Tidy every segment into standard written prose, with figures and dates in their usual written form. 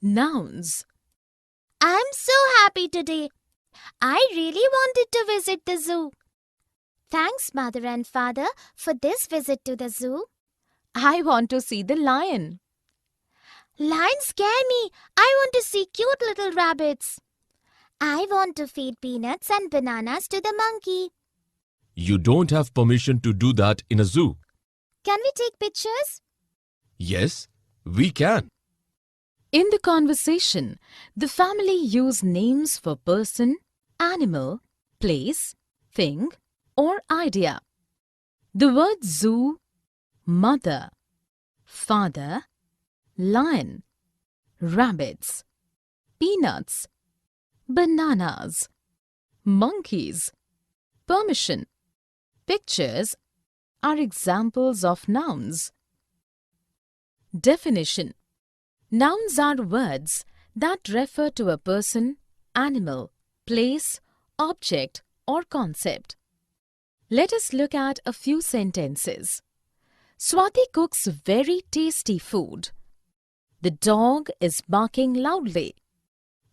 Nouns. I'm so happy today. I really wanted to visit the zoo. Thanks, Mother and Father, for this visit to the zoo. I want to see the lion. Lions scare me. I want to see cute little rabbits. I want to feed peanuts and bananas to the monkey. You don't have permission to do that in a zoo. Can we take pictures? Yes, we can. In the conversation, the family use names for person, animal, place, thing, or idea. The words zoo, mother, father, lion, rabbits, peanuts, bananas, monkeys, permission, pictures are examples of nouns. Definition. Nouns are words that refer to a person, animal, place, object, or concept. Let us look at a few sentences. Swati cooks very tasty food. The dog is barking loudly.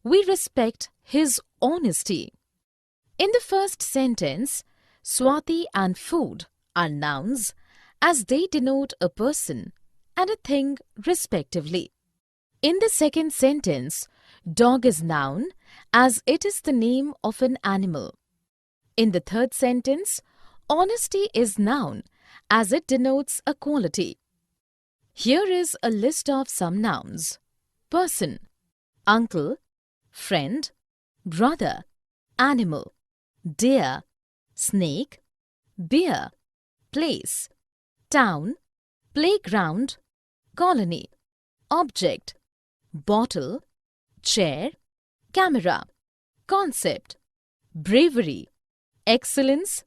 We respect his honesty. In the first sentence, Swati and food are nouns as they denote a person and a thing respectively. In the second sentence, dog is noun as it is the name of an animal. In the third sentence, honesty is noun as it denotes a quality. Here is a list of some nouns. Person, uncle, friend, brother, animal, deer, snake, beer, place, town, playground, colony, object, bottle, chair, camera, concept, bravery, excellence,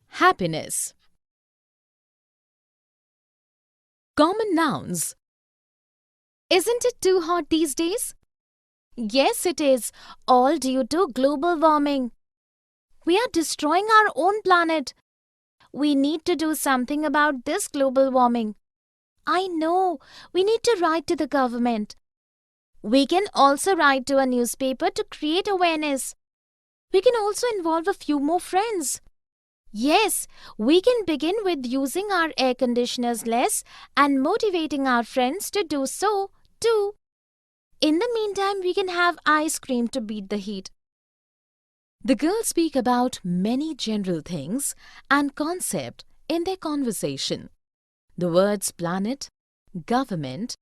happiness. Common nouns. Isn't it too hot these days? Yes, it is, all due to global warming. We are destroying our own planet. We need to do something about this global warming. I know, we need to write to the government. We can also write to a newspaper to create awareness. We can also involve a few more friends. Yes, we can begin with using our air conditioners less and motivating our friends to do so too. In the meantime, we can have ice cream to beat the heat. The girls speak about many general things and concept in their conversation. The words planet, government,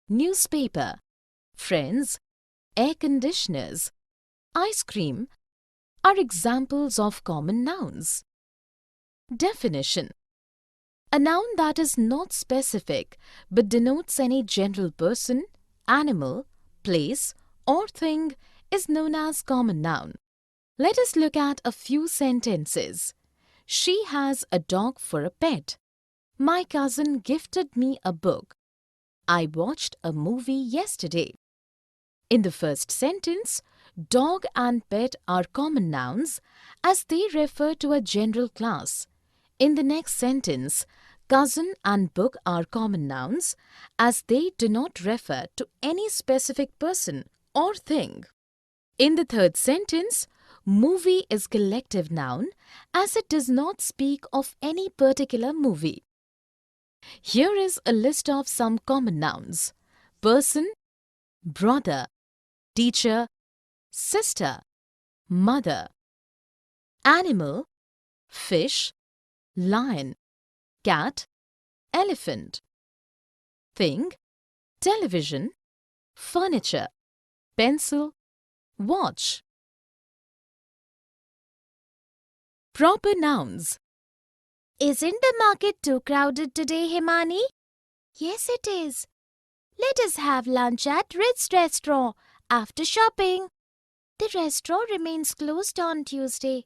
newspaper, friends, air conditioners, ice cream are examples of common nouns. Definition. A noun that is not specific but denotes any general person, animal, place, or thing is known as common noun. Let us look at a few sentences. She has a dog for a pet. My cousin gifted me a book. I watched a movie yesterday. In the first sentence, dog and pet are common nouns as they refer to a general class. In the next sentence, cousin and book are common nouns as they do not refer to any specific person or thing. In the third sentence, movie is collective noun as it does not speak of any particular movie. Here is a list of some common nouns. Person, brother, teacher, sister, mother. Animal, fish, lion, cat, elephant. Thing, television, furniture, pencil, watch. Proper nouns. Isn't the market too crowded today, Himani? Yes, it is. Let us have lunch at Ritz Restaurant after shopping. The restaurant remains closed on Tuesday.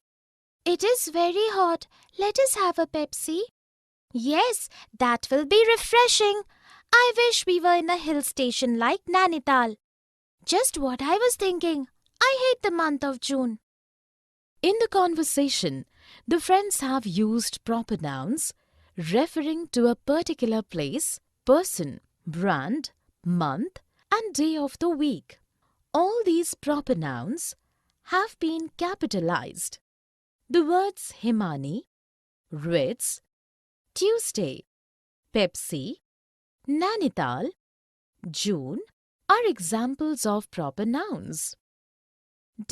It is very hot. Let us have a Pepsi. Yes, that will be refreshing. I wish we were in a hill station like Nainital. Just what I was thinking. I hate the month of June. In the conversation, the friends have used proper nouns referring to a particular place, person, brand, month, and day of the week. All these proper nouns have been capitalized. The words Himani, Ritz, Tuesday, Pepsi, Nainital, June are examples of proper nouns.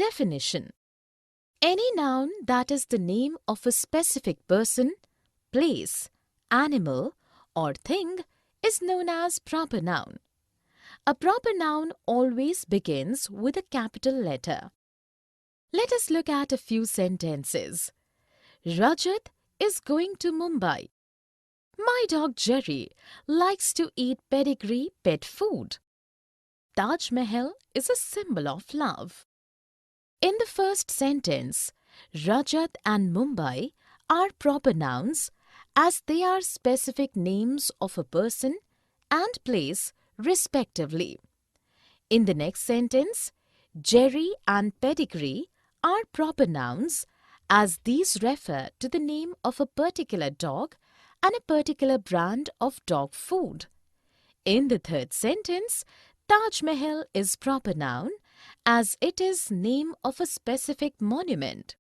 Definition: any noun that is the name of a specific person, place, animal, or thing is known as proper noun. A proper noun always begins with a capital letter. Let us look at a few sentences. Rajat is going to Mumbai. My dog Jerry likes to eat pedigree pet food. Taj Mahal is a symbol of love. In the first sentence, Rajat and Mumbai are proper nouns as they are specific names of a person and place respectively. In the next sentence, Jerry and pedigree are proper nouns as these refer to the name of a particular dog and a particular brand of dog food. In the third sentence, Taj Mahal is proper noun as it is name of a specific monument.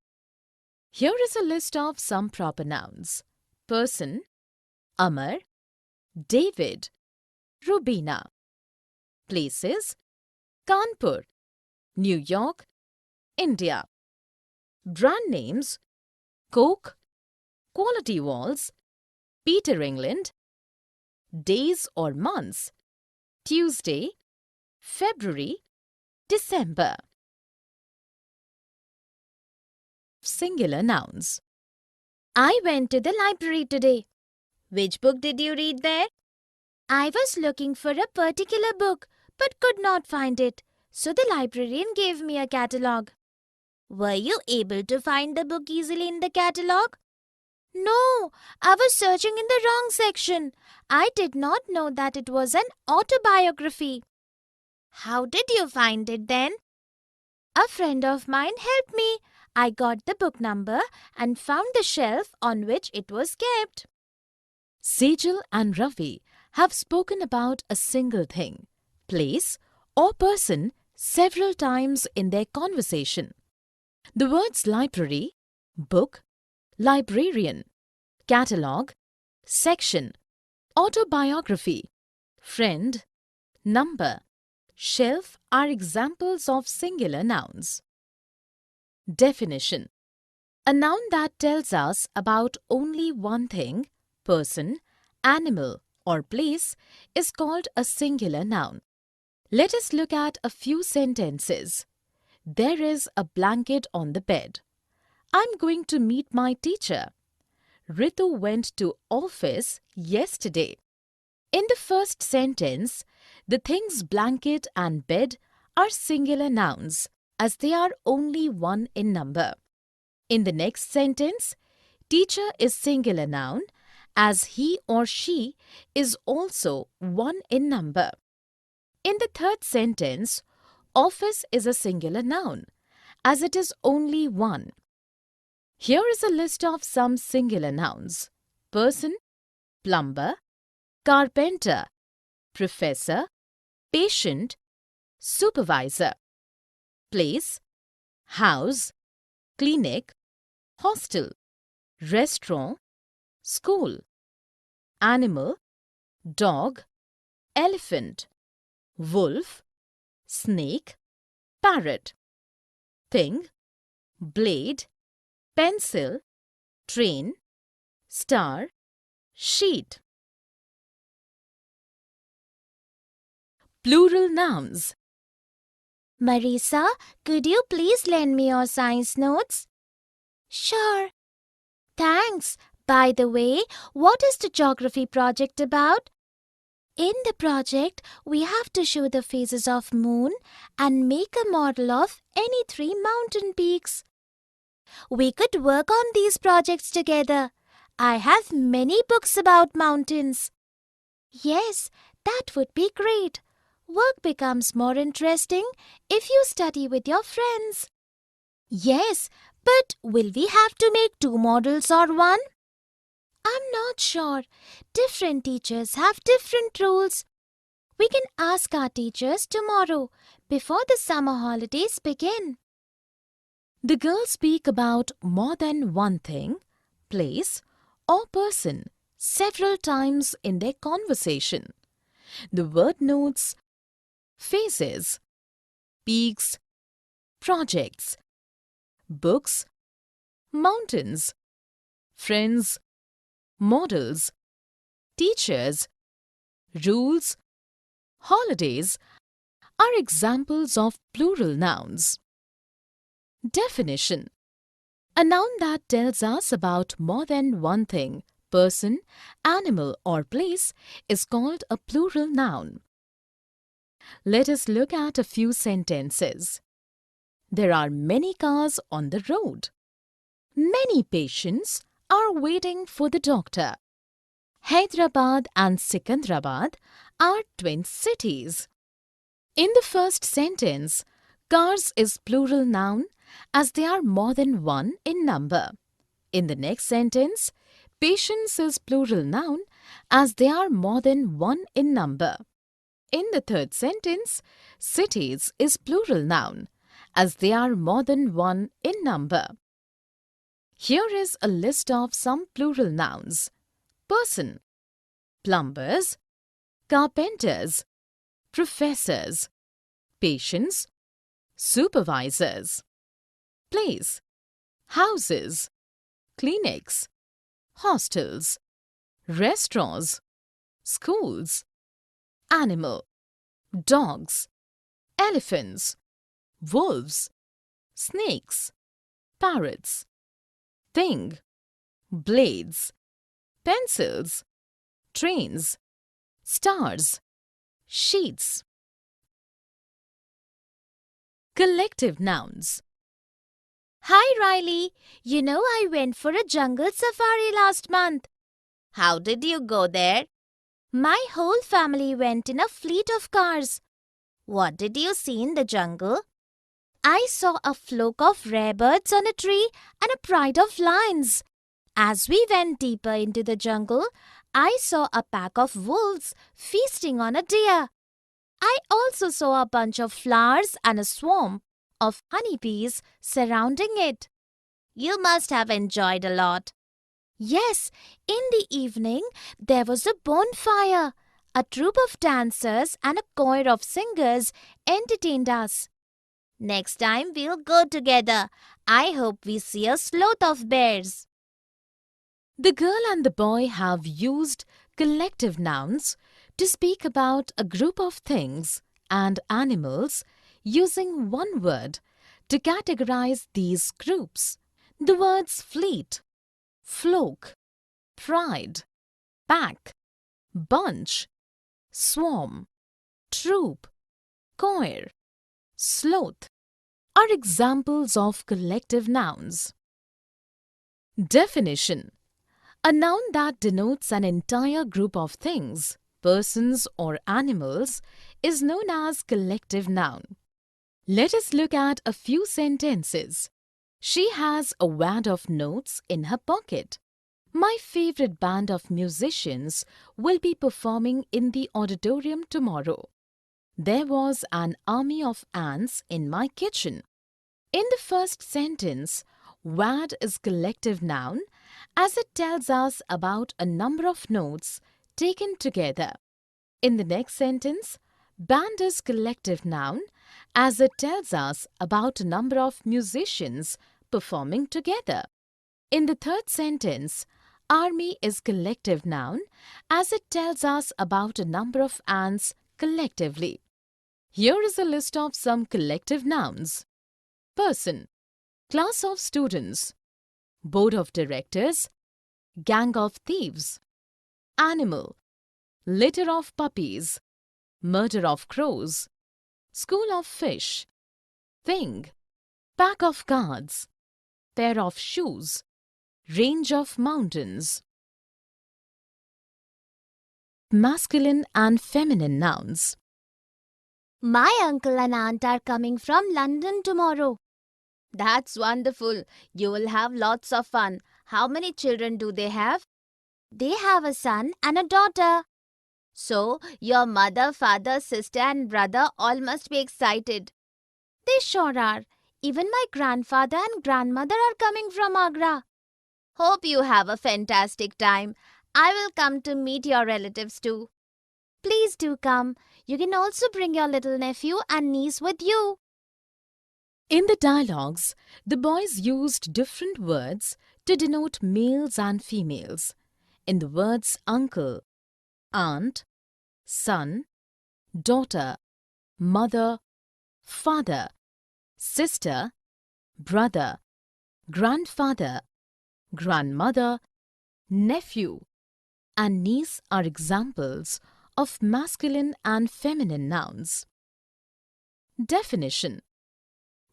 Here is a list of some proper nouns. Person, Amar, David, Rubina. Places, Kanpur, New York, India. Brand names, Coke, Quality Walls, Peter England. Days or months, Tuesday, February, December. Singular nouns. I went to the library today. Which book did you read there? I was looking for a particular book but could not find it, so the librarian gave me a catalogue. Were you able to find the book easily in the catalogue? No, I was searching in the wrong section. I did not know that it was an autobiography. How did you find it then? A friend of mine helped me. I got the book number and found the shelf on which it was kept. Sejal and Ravi have spoken about a single thing, place, or person several times in their conversation. The words library, book, librarian, catalogue, section, autobiography, friend, number, shelf are examples of singular nouns. Definition: a noun that tells us about only one thing, person, animal, or place is called a singular noun. Let us look at a few sentences. There is a blanket on the bed. I'm going to meet my teacher. Ritu went to office yesterday. In the first sentence, the things blanket and bed are singular nouns as they are only one in number. In the next sentence, teacher is singular noun as he or she is also one in number. In the third sentence, office is a singular noun as it is only one. Here is a list of some singular nouns. Person, plumber, carpenter, professor, patient, supervisor. Place, house, clinic, hostel, restaurant, school. Animal, dog, elephant, wolf, snake, parrot. Thing, blade, pencil, train, star, sheet. Plural nouns. Marisa, could you please lend me your science notes? Sure. Thanks. By the way, what is the geography project about? In the project, we have to show the phases of moon and make a model of any 3 mountain peaks. We could work on these projects together. I have many books about mountains. Yes, that would be great. Work becomes more interesting if you study with your friends. Yes, but will we have to make 2 models or 1? I'm not sure. Different teachers have different rules. We can ask our teachers tomorrow before the summer holidays begin. The girls speak about more than one thing, place, or person several times in their conversation. The word notes, faces, peaks, projects, books, mountains, friends, models, teachers, rules, holidays are examples of plural nouns. Definition: a noun that tells us about more than one thing, person, animal, or place is called a plural noun. Let us look at a few sentences. There are many cars on the road. Many patients are waiting for the doctor. Hyderabad and Sikandrabad are twin cities. In the first sentence, cars is plural noun as they are more than one in number. In the next sentence, patients is plural noun as they are more than one in number. In the third sentence, cities is plural noun as they are more than one in number. Here is a list of some plural nouns. Person, plumbers, carpenters, professors, patients, supervisors. Place, houses, clinics, hostels, restaurants, schools. Animal, dogs, elephants, wolves, snakes, parrots. Thing, blades, pencils, trains, stars, sheets. Collective nouns. Hi Riley, you know I went for a jungle safari last month. How did you go there? My whole family went in a fleet of cars. What did you see in the jungle? I saw a flock of rare birds on a tree and a pride of lions. As we went deeper into the jungle, I saw a pack of wolves feasting on a deer. I also saw a bunch of flowers and a swarm of honeybees surrounding it. You must have enjoyed a lot. Yes, in the evening there was a bonfire. A troupe of dancers and a choir of singers entertained us. Next time we'll go together. I hope we see a sloth of bears. The girl and the boy have used collective nouns to speak about a group of things and animals using one word to categorize these groups. The words fleet, flock, pride, pack, bunch, swarm, troop, choir, sloth are examples of collective nouns. Definition: a noun that denotes an entire group of things, persons or animals is known as collective noun. Let us look at a few sentences. She has a wad of notes in her pocket. My favorite band of musicians will be performing in the auditorium tomorrow. There was an army of ants in my kitchen. In the first sentence, wad is collective noun as it tells us about a number of notes taken together. In the next sentence, band is collective noun as it tells us about a number of musicians performing together. In the third sentence, army is collective noun as it tells us about a number of ants collectively. Here is a list of some collective nouns. Person, class of students, board of directors, gang of thieves. Animal, litter of puppies, murder of crows, school of fish. Thing, pack of cards, pair of shoes, range of mountains. Masculine and feminine nouns. My uncle and aunt are coming from London tomorrow. That's wonderful. You will have lots of fun. How many children do they have? They have a son and a daughter. So, your mother, father, sister, and brother all must be excited. They sure are. Even my grandfather and grandmother are coming from Agra. Hope you have a fantastic time. I will come to meet your relatives too. Please do come. You can also bring your little nephew and niece with you. In the dialogues, the boys used different words to denote males and females. In the words uncle, aunt, son, daughter, mother, father, sister, brother, grandfather, grandmother, nephew, and niece are examples of masculine and feminine nouns. Definition: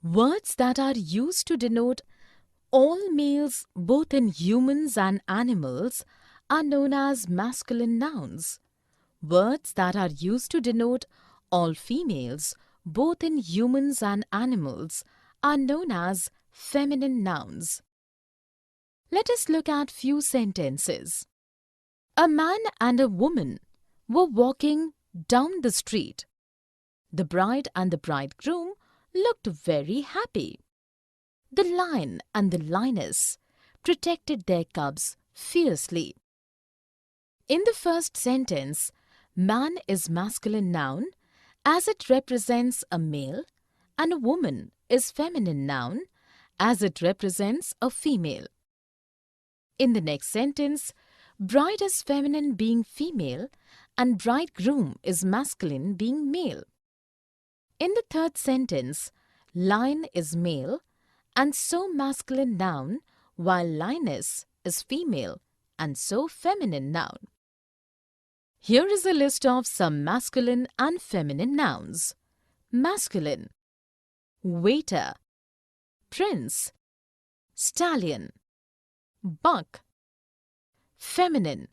words that are used to denote all males both in humans and animals are known as masculine nouns. Words that are used to denote all females both in humans and animals are known as feminine nouns. Let us look at few sentences. A man and a woman were walking down the street. The bride and the bridegroom looked very happy. The lion and the lioness protected their cubs fiercely. In the first sentence, man is masculine noun as it represents a male, and a woman is feminine noun as it represents a female. In the next sentence, bride is feminine being female and bridegroom is masculine being male. In the third sentence, lion is male and so masculine noun, while lioness is female and so feminine noun. Here is a list of some masculine and feminine nouns. Masculine: waiter, prince, stallion, buck. Feminine: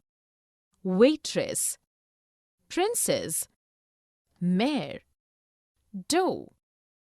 waitress, princess, mare, doe.